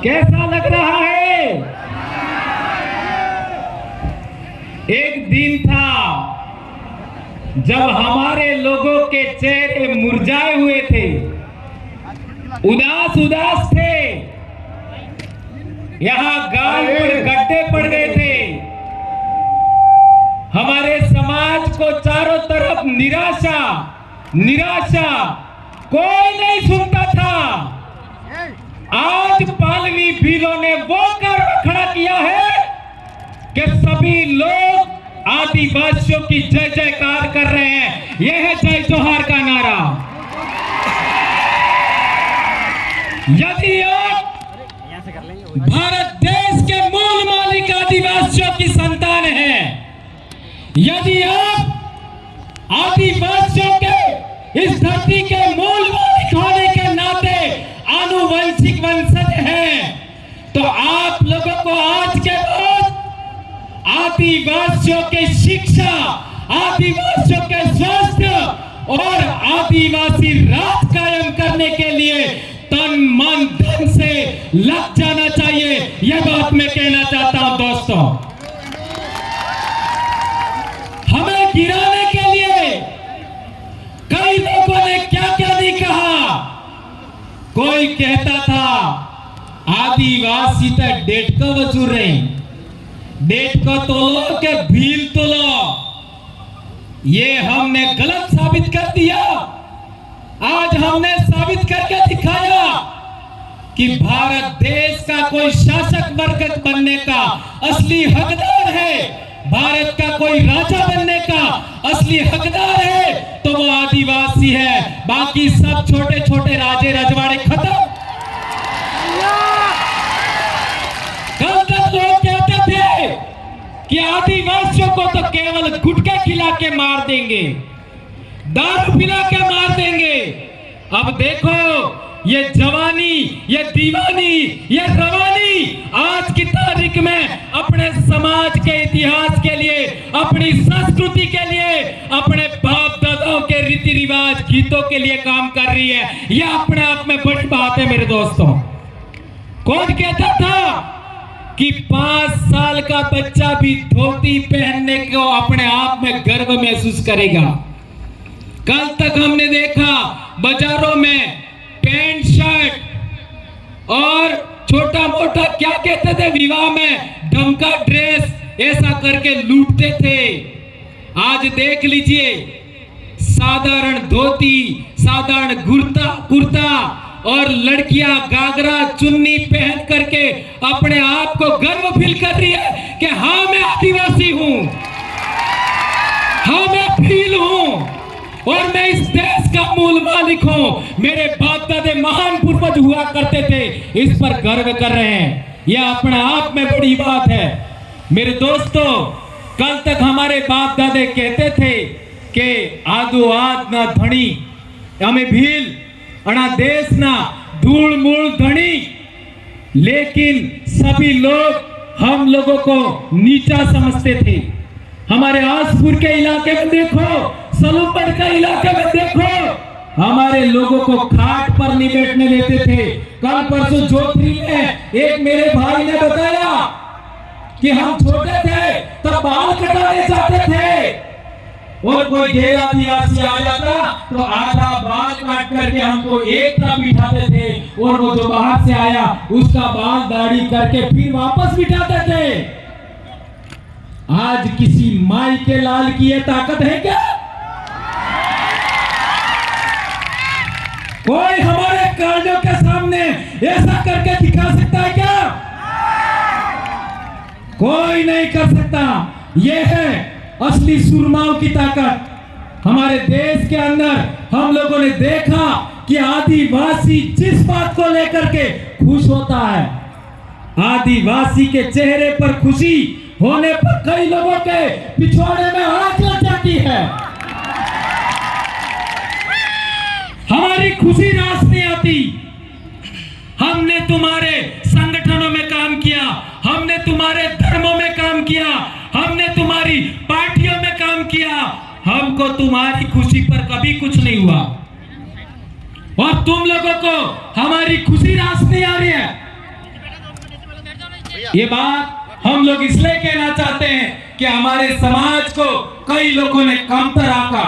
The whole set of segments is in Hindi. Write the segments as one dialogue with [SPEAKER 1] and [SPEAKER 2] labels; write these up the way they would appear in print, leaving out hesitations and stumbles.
[SPEAKER 1] कैसा लग रहा है? एक दिन था जब हमारे लोगों के चेहरे मुरझाए हुए थे, उदास उदास थे, यहाँ गाल पर गड्ढे पड़ गए थे। हमारे समाज को चारों तरफ निराशा निराशा, कोई नहीं सुनता था। आज पालवी भीलों ने वो कार्य खड़ा किया है कि सभी लोग आदिवासियों की जय जयकार कर रहे हैं। यह है जय जोहार का नारा। यदि आप भारत देश के मूल मालिक आदिवासियों की संतान हैं, यदि आप आदिवासियों के इस धरती के मूल मालिक होने के नाते आनुवंशिक वंशज हैं, तो आप लोगों को आज के बाद आदिवासियों के शिक्षा, आदिवासियों के स्वास्थ्य और आदिवासी राज कायम करने के लिए तन मन धन से लग जाना चाहिए। यह बात मैं कहना चाहता हूं दोस्तों। हमें गिराने के लिए कई लोगों ने क्या क्या नहीं कहा। कोई कहता था आदिवासी तक डेट को वसूल रहे, डेट को तोलो के भील तोलो। ये हमने गलत साबित कर दिया। आज हमने साबित करके दिखाया कि भारत देश का कोई शासक वर्ग बनने का असली हकदार है, भारत का कोई राजा बनने का असली हकदार है तो वो आदिवासी है। बाकी सब छोटे छोटे राजे रजवाड़े खत्म। कल तक लोग कहते थे कि आदिवासियों को तो केवल गुटखा खिला के मार देंगे, दारू पिला के मार देंगे। अब देखो ये जवानी, ये दीवानी, ये रवानी आज की तारीख में अपने समाज के इतिहास के लिए, अपनी संस्कृति के लिए, अपने बाप दादाओं के रीति रिवाज गीतों के लिए काम कर रही है। यह अपने आप में बड़ी बात है मेरे दोस्तों। कौन कहता था कि 5 साल का बच्चा भी धोती पहनने को अपने आप में गर्व महसूस करेगा। कल तक हमने देखा बाजारों में पैंट शर्ट और छोटा मोटा क्या कहते थे विवाह में ढमका ड्रेस ऐसा करके लूटते थे। आज देख लीजिए साधारण धोती, साधारण कुर्ता और लड़कियां गागरा चुन्नी पहन करके अपने आप को गर्व फील कर रही है कि हाँ मैं आदिवासी हूं, हाँ मैं भील हूं और मैं इस देश का मूल मालिक हूं। मेरे बाप दादे महान पूर्वज हुआ करते थे, इस पर गर्व कर रहे हैं। यह अपने आप में बड़ी बात है मेरे दोस्तों। कल तक हमारे बाप दादे कहते थे कि आदो आद ना धनी, हमें भील अणा देश ना धूल मूल धनी, लेकिन सभी लोग हम लोगों को नीचा समझते थे। हमारे आसपुर के इलाके में देखो, सलूपड़ के इलाके में देखो, हमारे लोगों को खाट पर नहीं बैठने देते थे। कल परसों जोधपुर में एक मेरे भाई ने बताया कि हम छोटे थे तब बाल कटाने जाते थे और कोई गैर आदिवासी आ जाता तो आधा बाल काट करके हमको एक तरफ बिठाते थे और वो जो बाहर से आया उसका बाल दाढ़ी करके फिर वापस बिठाते थे। आज किसी माई के लाल की ये ताकत है क्या? कोई हमारे कार्यों के सामने ऐसा करके दिखा सकता है क्या? कोई नहीं कर सकता। यह है असली सुरमाओं की ताकत। हमारे देश के अंदर हम लोगों ने देखा कि आदिवासी जिस बात को लेकर के खुश होता है, आदिवासी के चेहरे पर खुशी होने पर कई लोगों के पिछवाड़े में आग लग जाती है। हमारी खुशी रास नहीं आती। हमने तुम्हारे संगठनों में काम किया, हमने तुम्हारे धर्मों में काम किया, हमने तुम्हारी पार्टियों में काम किया, हमको तुम्हारी खुशी पर कभी कुछ नहीं हुआ और तुम लोगों को हमारी खुशी रास नहीं आ रही है। ये बात हम लोग इसलिए कहना चाहते हैं कि हमारे समाज को कई लोगों ने कमतर आका,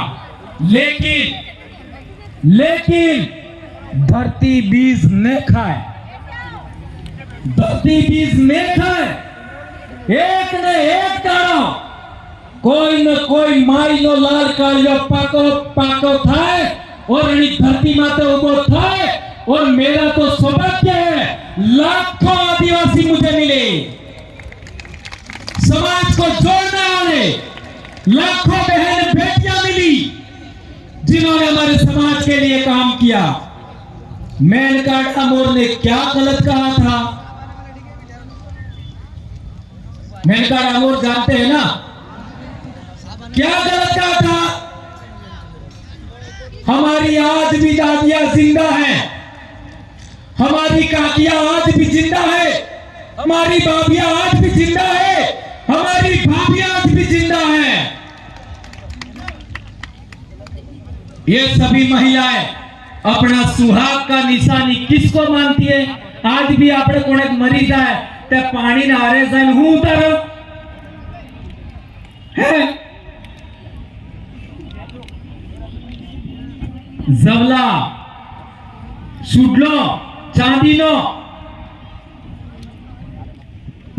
[SPEAKER 1] लेकिन धरती बीज ने खाए, धरती बीज ने खाए, एक ने एक कारण कोई न कोई माई नो लाल कालियो पाको थाय और धरती माते उबो थाय। और मेरा तो सौभाग्य है, लाखों आदिवासी मुझे मिले, समाज को जोड़ने वाले लाखों बहन बेटियां मिली जिन्होंने हमारे समाज के लिए काम किया। मेनका डामोर ने क्या गलत कहा था? मेनका डामोर जानते हैं ना क्या गलत कहा था? हमारी आज भी दादियां जिंदा हैं, हमारी काकियां आज भी जिंदा है, हमारी भाभियां आज भी जिंदा है, हमारी भाभियां आज भी जिंदा है। ये सभी महिलाएं अपना सुहाग का निशानी किसको मानती है? आज भी आपने कोने मरी जाए ते पानी ना हारे जाए हूं उतारो है जवला सुडलो चांदीनो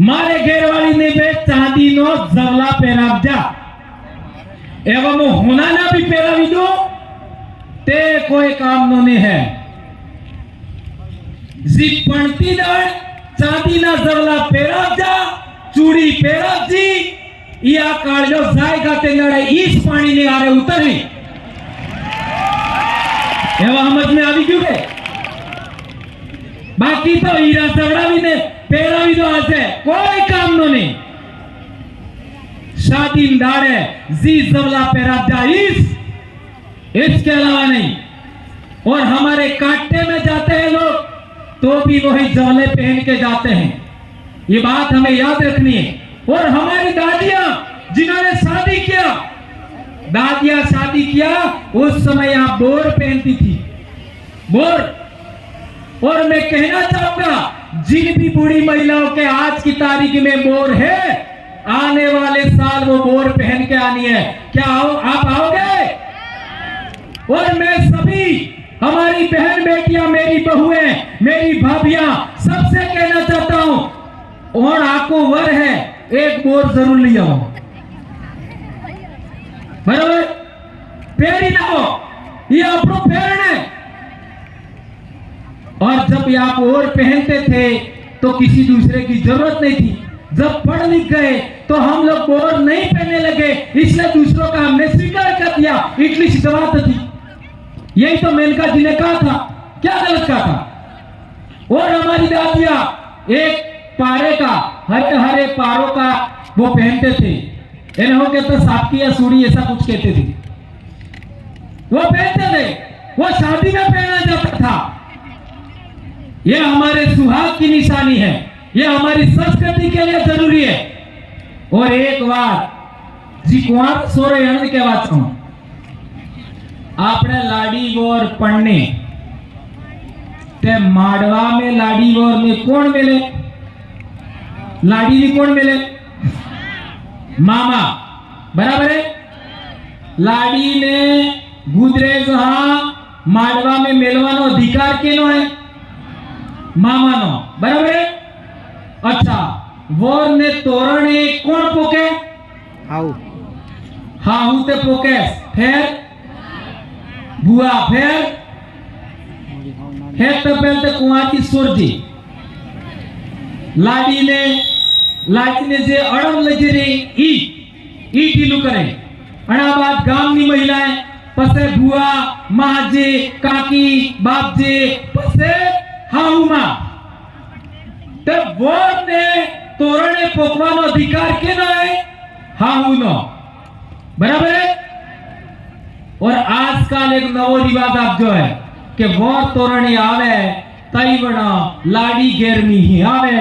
[SPEAKER 1] मारे घेरवाली ने बे चांदीनो जवला पहरावजा एवं होना ना भी पहरावी दो ते कोई काम नो ने है। जी पणती दड़ चांदी ना जवला पहरावजा चूड़ी पहरावजी या काळजो जायगा ते लड़े इस पानी ने आरे उतरे एवं समझ में આવી ગયું કે बाकी तो हीरा सगड़ा भी ने पहला भी तो आसे कोई काम नो नहीं। शादी दाड़े जी जवला पहरा जाइस इसके अलावा नहीं। और हमारे काटे में जाते हैं लोग तो भी वही जवले पहन के जाते हैं, ये बात हमें याद रखनी है। और हमारी दादियां जिन्होंने शादी किया, दादियां शादी किया उस समय आप बोर पहनती थी, बोर। और मैं कहना चाहूंगा जिन भी बूढ़ी महिलाओं के आज की तारीख में बोर है, आने वाले साल वो बोर पहन के आनी है। क्या आप आओगे? और मैं सभी हमारी बहन बेटियां, मेरी बहुएं, मेरी भाभियां सबसे कहना चाहता हूं, और आपको वर है एक बोर जरूर लिया हो, बराबर? पेड़ ही ना हो, ये अपनो पेड़ है। और जब आप और पहनते थे तो किसी दूसरे की जरूरत नहीं थी। जब पढ़ लिख गए तो हम लोग बोर नहीं पहनने लगे, इसलिए दूसरों का हमने स्वीकार कर दिया। इंग्लिश जवाब थी, यही तो मेनका जी ने कहा था, क्या गलत कहा था? और हमारी दादियां एक पारे का, हरे हरे पारों का वो पहनते थे, इन्हों के तो सापकी या सूड़ी ऐसा कुछ कहते थे, वो पहनते थे, वो शादी में पहना जाता था। यह हमारे सुहाग की निशानी है, यह हमारी संस्कृति के लिए जरूरी है। और एक बात जी कुमार सोरे आनंद के बात कहूं, आपने लाड़ी वोर पढ़ने ते माड़वा में लाड़ी वोर में कौन मिले? लाड़ी भी कौन मिले? मामा, बराबर है? लाड़ी ने गुजरे जहां माड़वा में मेलवानो अधिकार केनो है? मामा नो, बराबर है? अच्छा, वोर ने तोरणे कौन पोके? हाउ, हाउ ते पोके, फिर बुआ, फिर है तो पहले तो कुआं की सुरजी। लाड़ी ने जे अड़म लजरे ई टीलू करे, अणा बाद गाम नी महिलाएं पसे बुआ, माजे, काकी, बापजे, पसे हाउमा। तब वो ने तोरणे पोकवानो अधिकार केनो है? हाउ नो, बराबर है? और आजकल एक नवो रिवाज आप जो है कि वो तोरणी आवे तई बड़ा लाड़ी गेरमी ही आवे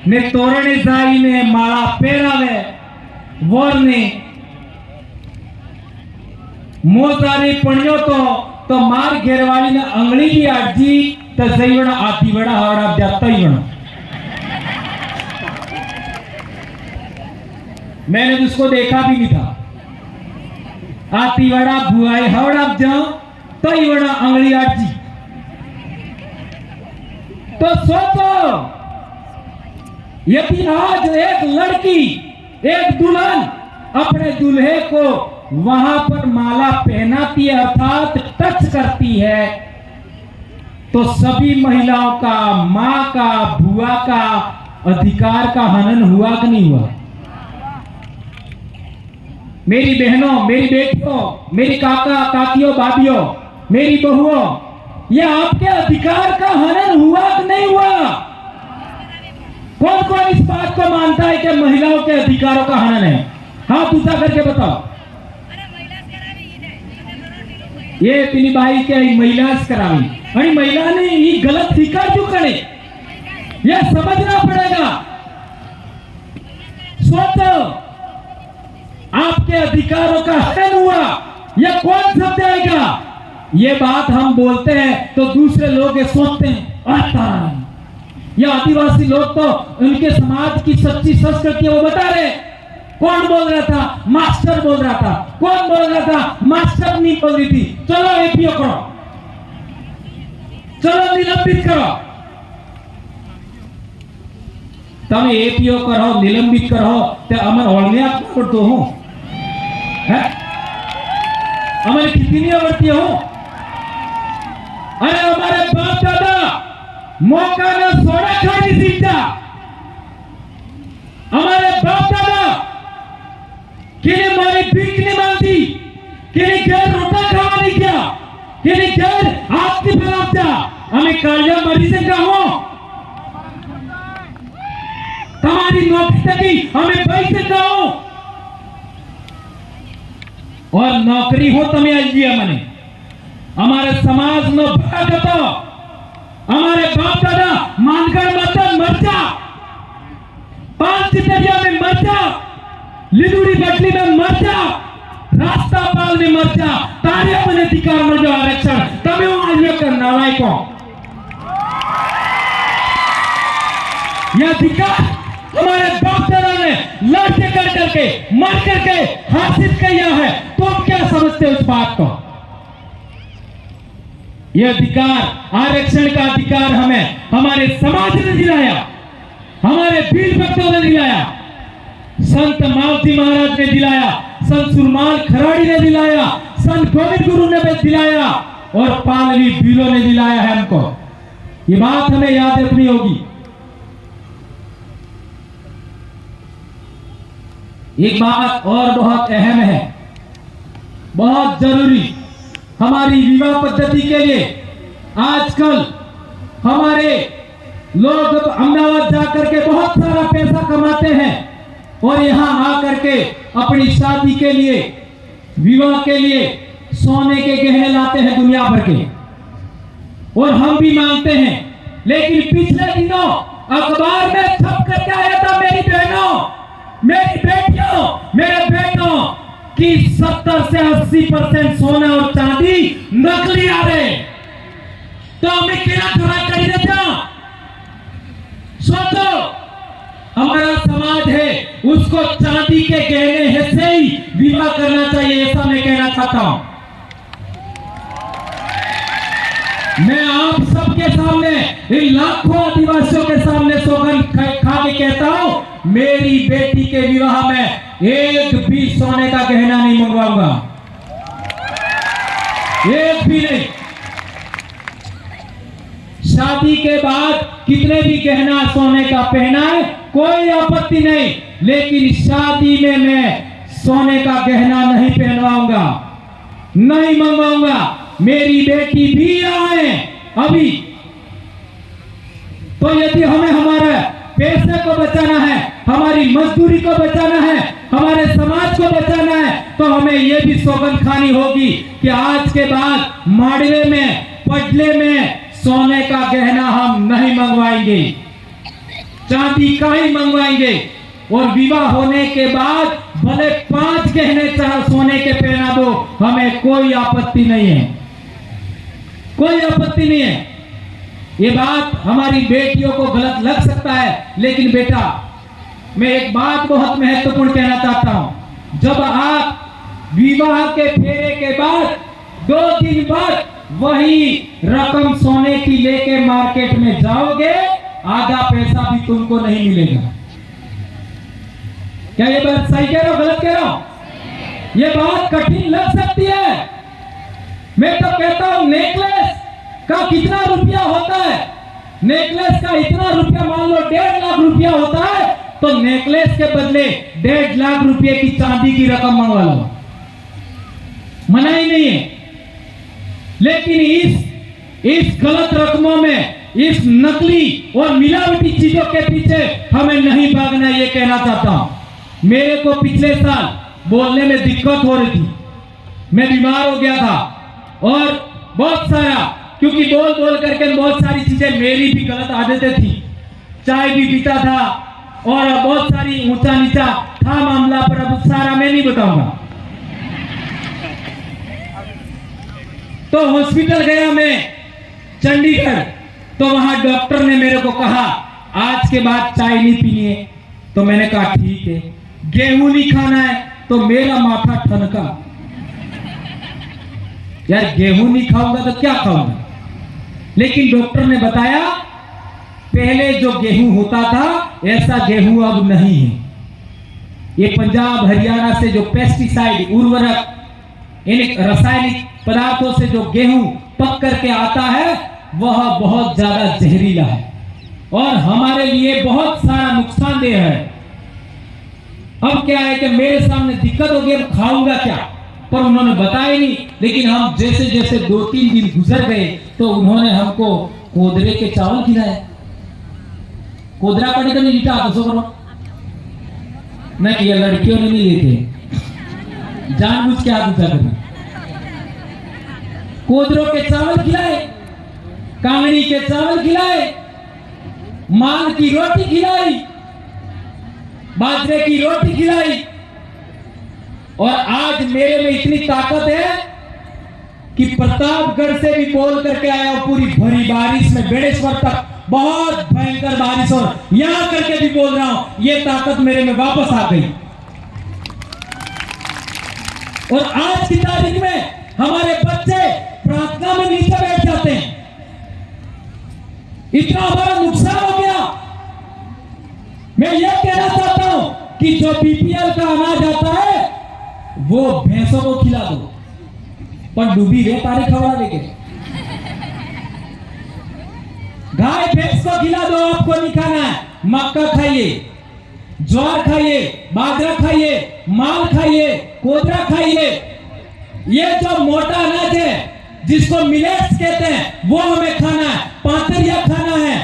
[SPEAKER 1] ने तोरणी जाई ने माला पहरावे, वो ने मोजारी पणियो तो मार घेरवाली ने अंगली भी आजी तर सही बना आती बड़ा हवड़ा जाता ही बना। मैंने तो उसको देखा भी नहीं था। आती बड़ा बुआई हवड़ा जाओ तो ही बड़ा अंगली आटी। तो सोचो यदि आज एक लड़की एक दुल्हन अपने दूल्हे को वहां पर माला पहनाती है अर्थात टच करती है तो सभी महिलाओं का, मां का, बुआ का अधिकार का हनन हुआ कि नहीं हुआ? मेरी बहनों, मेरी बेटियों, मेरी काका काकियों, भाभियों, मेरी बहुओं, यह आपके अधिकार का हनन हुआ कि नहीं हुआ? कौन कौन इस बात को मानता है कि महिलाओं के अधिकारों का हनन है? हाथ ऊंचा करके बताओ। ये तेरी बाई के महिलास करावी आणि महिला ने ये गलत स्वीकार क्यों करे? यह समझना पड़ेगा। सोचो आपके अधिकारों का हनन हुआ, यह कौन समझाएगा? ये बात हम बोलते हैं तो दूसरे लोग ये सोचते हैं आता ये आदिवासी लोग तो उनके समाज की सच्ची संस्कृति वो बता रहे। कौन बोल रहा था? मास्टर बोल रहा था। कौन बोल रहा था? मास्टर नहीं बोल रही थी। चलो एपीओ करो, चलो निलंबित करो। तब एपीओ करो, निलंबित करो तो अमर ओळने आपको तो हूं है हमारे कितनी आवड़ती हो? अरे हमारे बाप दादा मौका ने सोना खाने सीखा। हमारे बाप दादा किने मारी भीख नहीं मांगती, किने घर रोटा खावा नहीं किया, किने घर हाथ की फैलाता। हमें कालिया मरी से कहो तुम्हारी नौकरी तकी हमें पैसे कहो और नौकरी हो तुम्हें आइए मने हमारे समाज में भाग तो हमारे बाप दादा मानकर मत मर जा, 5 चितरिया में मर जा, लिदुड़ी बटली में मर जा, रास्ता पाल में मर जा, तारे अपने अधिकार में जो आरक्षण तभी आज करना लायको यह अधिकार हमारे बाप दादा ने लड़के कर करके मर करके हासिल किया है। तो आप क्या समझते हो इस बात को? यह अधिकार, आरक्षण का अधिकार हमें हमारे समाज ने दिलाया, हमारे वीर भक्तों ने दिलाया, संत मावजी महाराज ने दिलाया, संत सुरमाल खराड़ी ने दिलाया, संत गोविंद गुरु ने भी दिलाया और पालवी भीलों ने दिलाया है हमको। ये बात हमें याद रखनी होगी। एक बात और बहुत अहम है, बहुत जरूरी हमारी विवाह पद्धति के लिए। आजकल हमारे लोग अहमदाबाद जाकर के बहुत सारा पैसा कमाते हैं और यहाँ आकर के अपनी शादी के लिए, विवाह के लिए सोने के गहने लाते हैं दुनिया भर के और हम भी मांगते हैं। लेकिन पिछले दिनों अखबार में छप करके आया था मेरी बहनों, मेरी बेटियों, मेरे बेटों कि 70 से 80% सोना और चांदी नकली आ रहे। तो हमें क्या थोड़ा कर देता? सोचो हमारा समाज है उसको चांदी के गहने हिस्से ही विवाह करना चाहिए, ऐसा मैं कहना चाहता हूं। मैं आप सबके सामने, इन लाखों आदिवासियों के सामने सौगंध खा के कहता हूं, मेरी बेटी के विवाह में एक भी सोने का गहना नहीं मंगवाऊंगा, एक भी नहीं। शादी के बाद कितने भी गहना सोने का पहनाए कोई आपत्ति नहीं, लेकिन शादी में मैं सोने का गहना नहीं पहनवाऊंगा, नहीं मंगवाऊंगा। मेरी बेटी भी आए अभी तो यदि हमें हमारे पैसे को बचाना है, हमारी मजदूरी को बचाना है, हमारे समाज को बचाना है, तो हमें यह भी सौगंध खानी होगी कि आज के बाद माड़वे में, पडले में सोने का गहना हम नहीं मंगवाएंगे, चांदी का ही मंगवाएंगे। और विवाह होने के बाद भले 5 गहने चाहे सोने के पहना दो, हमें कोई आपत्ति नहीं है, कोई आपत्ति नहीं है। ये बात हमारी बेटियों को गलत लग सकता है, लेकिन बेटा मैं एक बात बहुत महत्वपूर्ण कहना चाहता हूं। जब आप विवाह के फेरे के बाद 2 दिन बाद वही रकम सोने की लेके मार्केट में जाओगे, आधा पैसा भी तुमको नहीं मिलेगा। क्या ये बात सही कह रहा हूं, गलत कह रहा हूं? ये बात कठिन लग सकती है। मैं तो कहता हूं नेकलेस का कितना रुपया होता है? नेकलेस का इतना रुपया, मान लो 1.5 लाख रुपया होता है, तो नेकलेस के बदले 1.5 लाख रुपए की चांदी की रकम मंगवा लो, मना ही नहीं है। लेकिन इस गलत रकमों में, इस नकली और मिलावटी चीजों के पीछे हमें नहीं भागना, ये कहना चाहता हूं। मेरे को पिछले साल बोलने में दिक्कत हो रही थी, मैं बीमार हो गया था और बहुत सारा, क्योंकि बोल बोल करके बहुत सारी चीजें, मेरी भी गलत आदतें थी, चाय भी पीता था और बहुत सारी ऊंचा नीचा था मामला, पर अब सारा मैं नहीं बताऊंगा। तो हॉस्पिटल गया मैं चंडीगढ़, तो वहां डॉक्टर ने मेरे को कहा आज के बाद चाय नहीं पीनी है। तो मैंने कहा ठीक है। गेहूं नहीं खाना है, तो मेरा माथा ठनका, यार गेहूं नहीं खाऊंगा तो क्या खाऊंगा। लेकिन डॉक्टर ने बताया पहले जो गेहूं होता था ऐसा गेहूं अब नहीं है। ये पंजाब हरियाणा से जो पेस्टिसाइड, उर्वरक, इन रासायनिक पदार्थों से जो गेहूं पक करके आता है वह बहुत ज्यादा जहरीला है और हमारे लिए बहुत सारा नुकसानदेह है। अब क्या है कि मेरे सामने दिक्कत हो गई, अब खाऊंगा क्या, पर उन्होंने बताया नहीं। लेकिन हम जैसे जैसे 2-3 दिन गुजर गए तो उन्होंने हमको कोदरे के चावल खिलाए। कोदरा पड़े तो नहीं लीटा तो करो नहीं, ये लड़कियों ने नहीं लेते, जानबूझ के हाथ ऊंचा करना। कोदरों के चावल खिलाए, कांगड़ी के चावल खिलाए, मान की रोटी खिलाई, बाजरे की रोटी खिलाई। और आज मेरे में इतनी ताकत है कि प्रतापगढ़ से भी बोल करके आया हूं, पूरी भरी बारिश में बेड़ेश्वर तक बहुत भयंकर बारिश, और यहां करके भी बोल रहा हूं, ये ताकत मेरे में वापस आ गई। और आज की तारीख में हमारे बच्चे प्रार्थना में नीचे बैठ जाते हैं। इतना हमारा नुकसान हो गया। मैं ये कहना चाहता हूं कि जो बीपीएल का अनाज आता है वो भैंसों को खिला दो, पर डूबी रे तारी खबरा देके गाय भैंस को खिला दो, आपको नहीं खाना है। मक्का खाइए, ज्वार खाइए, बाजरा खाइए, माल खाइए, कोदरा खाइए। ये जो मोटा अनाज है जिसको मिलेट्स कहते हैं वो हमें खाना है, पातरिया खाना है।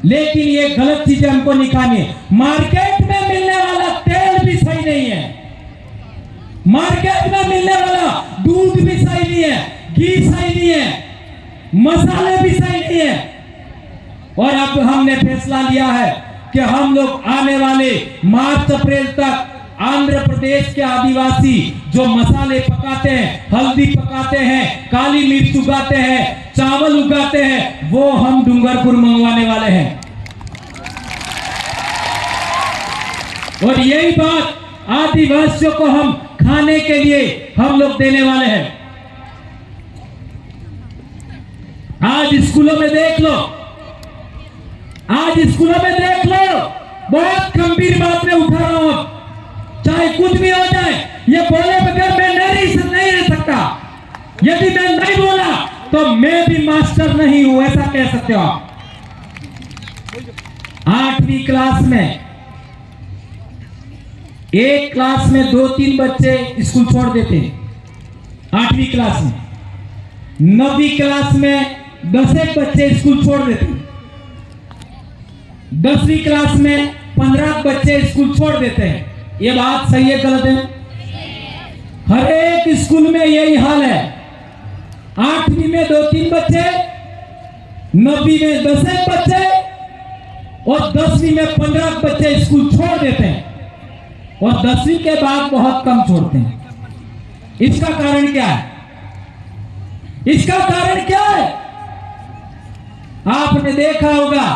[SPEAKER 1] लेकिन ये गलत चीजें हमको नहीं खानी है। मार्केट में मिलने वाला तेल भी सही नहीं है, मार्केट में मिलने वाला दूध भी सही नहीं है, घी सही नहीं है, मसाले भी सही नहीं है। और अब हमने फैसला लिया है कि हम लोग आने वाले मार्च अप्रैल तक आंध्र प्रदेश के आदिवासी जो मसाले पकाते हैं, हल्दी पकाते हैं, काली मिर्च उगाते हैं, चावल उगाते हैं, वो हम डूंगरपुर मंगवाने वाले हैं। और यही बात आदिवासियों को हम खाने के लिए हम लोग देने वाले हैं। आज स्कूलों में देख लो, आज स्कूलों में देख लो, बहुत गंभीर बात में उठा रहा हूं। चाहे कुछ भी हो जाए, ये बोले बगैर मैं नहीं रह सकता। यदि मैं नहीं बोला तो मैं भी मास्टर नहीं हूं, ऐसा कह सकते हो आप। 8वीं क्लास में, एक क्लास में 2-3 बच्चे स्कूल छोड़ देते हैं 8वीं क्लास में। 9वीं क्लास में 10 बच्चे स्कूल छोड़ देते हैं। 10वीं क्लास में 15 बच्चे स्कूल छोड़ देते हैं। ये बात सही है गलत है? हर एक स्कूल में यही हाल है। 8वीं में 2-3 बच्चे, 9वीं में 10 बच्चे और 10वीं में 15 बच्चे स्कूल छोड़ देते हैं और 10वीं के बाद बहुत कम छोड़ते हैं। इसका कारण क्या है? इसका कारण क्या है? आपने देखा होगा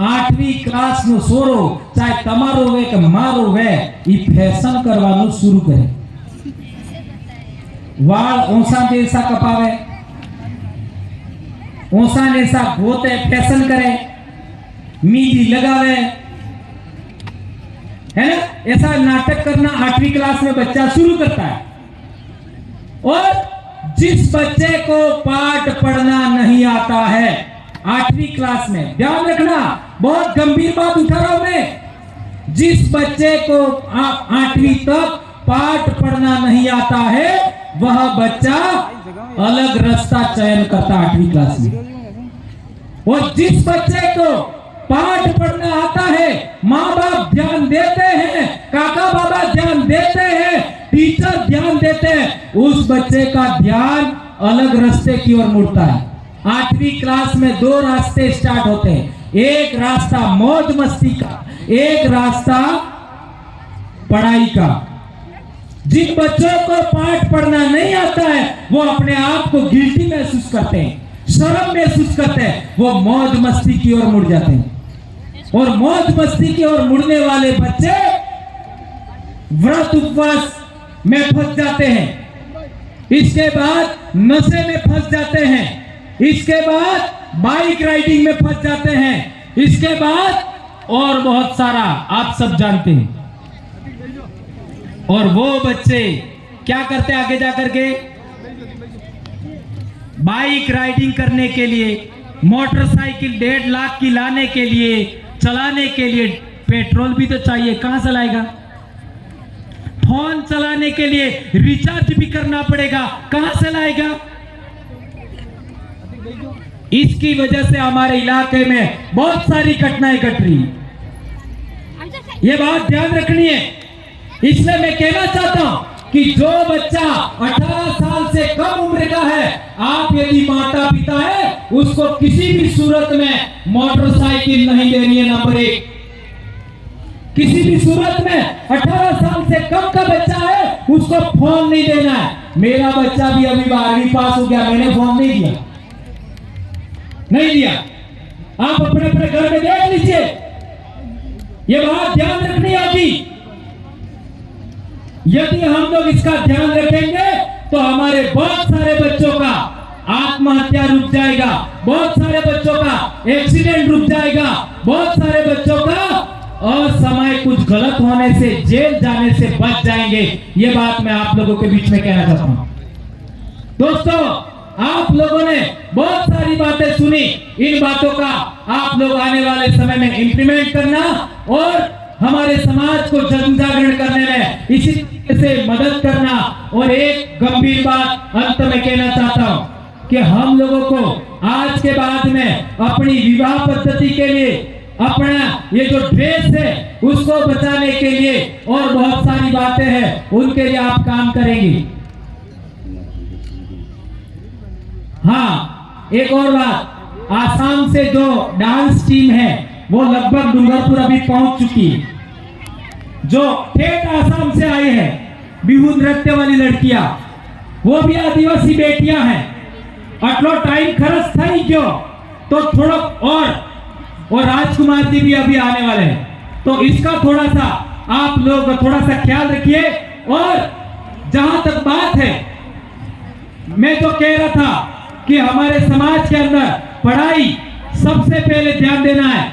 [SPEAKER 1] 8મી ક્લાસ નો સોરો ચાહે તમારો વે કે મારો વે ઈ ફેશન કરવાનું શરૂ કરે વાળ ઓસા દેસા કપાવે ओसा नेसा गोते फैशन करे मेहंदी लगावे है ना। ऐसा नाटक करना 8वीं क्लास में बच्चा शुरू करता है। और जिस बच्चे को पाठ पढ़ना नहीं आता है 8वीं क्लास में, ध्यान रखना बहुत गंभीर बात उठा रहा हूं मैं, जिस बच्चे को 8वीं तक पाठ पढ़ना नहीं आता है वह बच्चा अलग रास्ता चयन करता 8वीं क्लास में। और जिस बच्चे को पाठ पढ़ना आता है, माँ बाप ध्यान देते हैं, काका बाबा ध्यान देते हैं, टीचर ध्यान देते हैं, उस बच्चे का ध्यान अलग रास्ते की ओर मुड़ता है। 8वीं क्लास में 2 रास्ते स्टार्ट होते हैं, एक रास्ता मौज मस्ती का, एक रास्ता पढ़ाई का। जिन बच्चों को पाठ पढ़ना नहीं आता है वो अपने आप को गिल्टी महसूस करते हैं, शर्म महसूस करते हैं, वो मौज मस्ती की ओर मुड़ जाते हैं। और मौज मस्ती की ओर मुड़ने वाले बच्चे व्रत उपवास में फंस जाते हैं, इसके बाद नशे में फंस जाते हैं, इसके बाद बाइक राइडिंग में फंस जाते हैं, इसके बाद और बहुत सारा आप सब जानते हैं। और वो बच्चे क्या करते हैं आगे जाकर के, बाइक राइडिंग करने के लिए, मोटरसाइकिल 1.5 लाख की लाने के लिए, चलाने के लिए पेट्रोल भी तो चाहिए, कहां से लाएगा। फोन चलाने के लिए रिचार्ज भी करना पड़ेगा, कहां से लाएगा। इसकी वजह से हमारे इलाके में बहुत सारी घटनाएं घट रही, ये बात ध्यान रखनी है। इसलिए मैं कहना चाहता हूं कि जो बच्चा 18 साल से कम उम्र का है, आप यदि माता पिता है, उसको किसी भी सूरत में मोटरसाइकिल नहीं देनी है। नंबर 1, किसी भी सूरत में 18 साल से कम का बच्चा है उसको फोन नहीं देना है। मेरा बच्चा भी अभी 12वीं पास हो गया, मैंने फोन नहीं दिया, नहीं दिया। आप अपने अपने घर में देख लीजिए, ये बात ध्यान रखनी होगी। यदि हम लोग इसका ध्यान रखेंगे तो हमारे बहुत सारे बच्चों का आत्महत्या रुक जाएगा, बहुत सारे बच्चों का एक्सीडेंट रुक जाएगा, बहुत सारे बच्चों का असमय कुछ गलत होने से, जेल जाने से बच जाएंगे। ये बात मैं आप लोगों के बीच में कहना चाहता हूं। दोस्तों, आप लोगों ने बहुत सारी बातें सुनी, इन बातों का आप लोग आने वाले समय में इंप्लीमेंट करना और हमारे समाज को जन जागरण करने में इसी से मदद करना। और एक गंभीर बात अंत में कहना चाहता हूं कि हम लोगों को आज के बाद में अपनी विवाह पद्धति के लिए, अपना ये जो ड्रेस है उसको बचाने के लिए और बहुत सारी बातें हैं, उनके लिए आप काम करेंगे। हाँ, एक और बात, आसाम से जो डांस टीम है वो लगभग डूंगरपुर अभी पहुंच चुकी है। जो ठेठ आसाम से आई है बिहू नृत्य वाली लड़कियां, वो भी आदिवासी बेटियां हैं। अटलो टाइम खर्च था ही क्यों, तो थोड़ा और राजकुमार जी भी अभी आने वाले हैं, तो इसका थोड़ा सा आप लोग थोड़ा सा ख्याल रखिए। और जहां तक बात है, मैं तो कह रहा था कि हमारे समाज के अंदर पढ़ाई सबसे पहले ध्यान देना है।